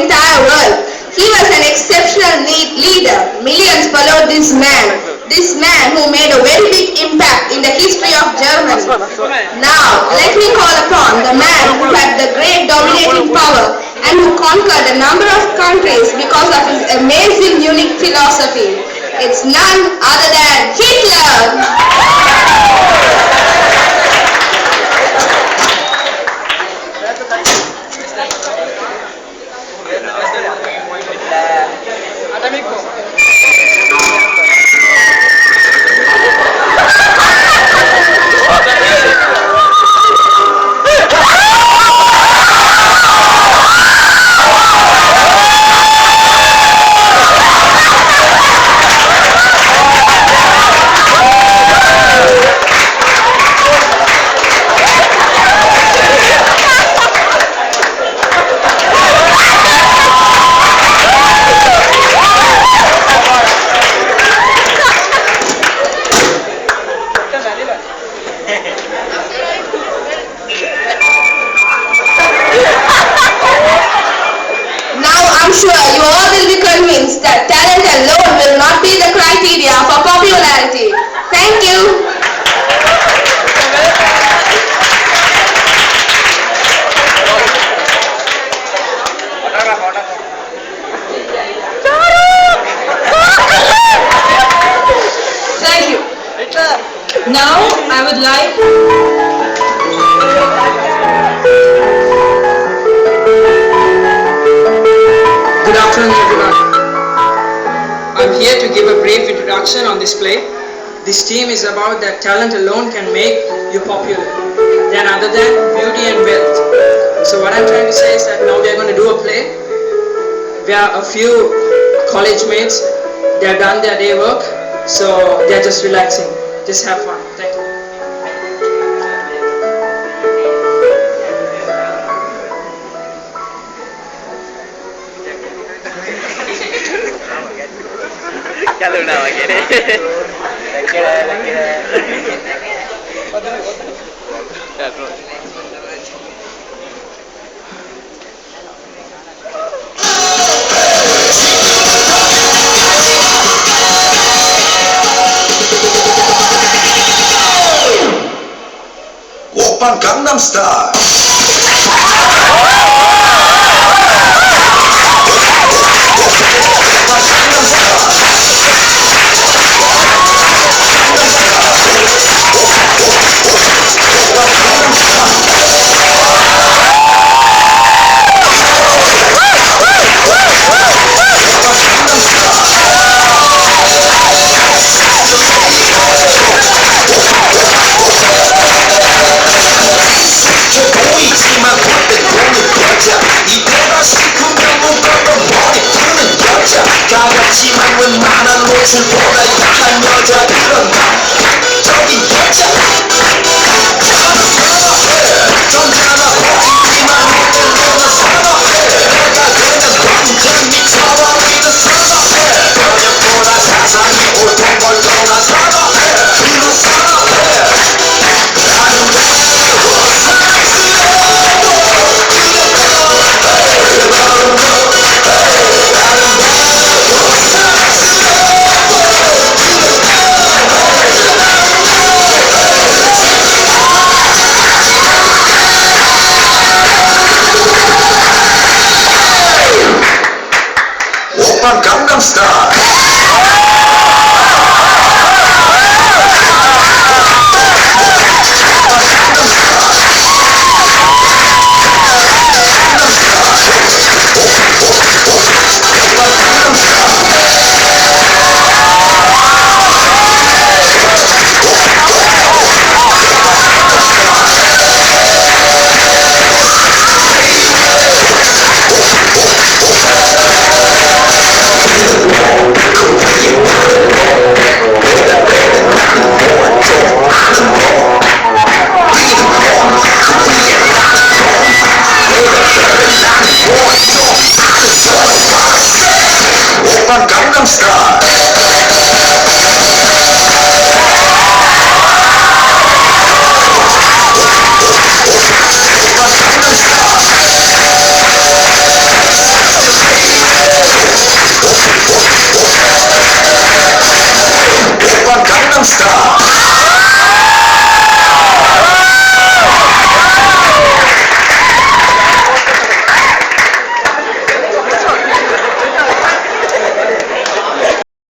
entire world. He was an exceptional leader. Millions followed this man. This man who made a very big impact in the history of Germany. Now, let me call upon the man who had the great dominating power and who conquered a number of countries because of his amazing unique philosophy. It's none other than Hitler! I'm sure you all will be convinced that talent alone will not be the criteria for popularity. Thank you. Thank you. Now I would like Good afternoon, everyone. I'm here to give a brief introduction on this play. This theme is about that talent alone can make you popular, than other than beauty and wealth. So what I'm trying to say is that now we are going to do a play where a few college mates, they have done their day work, so they are just relaxing. Just have fun. Thank you. चलो ना वगैरह Oppan Gangnam Style. 가볍지만 웬만한 노출보다 약한 여자들은 저기 여자 전자가 버티지만 못되는 선어해 내가 그냥 완전히 처버리는 선어해 번역보다 사상이 옳던 걸 너나 선어해 그 선어해 아름다워 사랑스러워 Oppan Gangnam Style.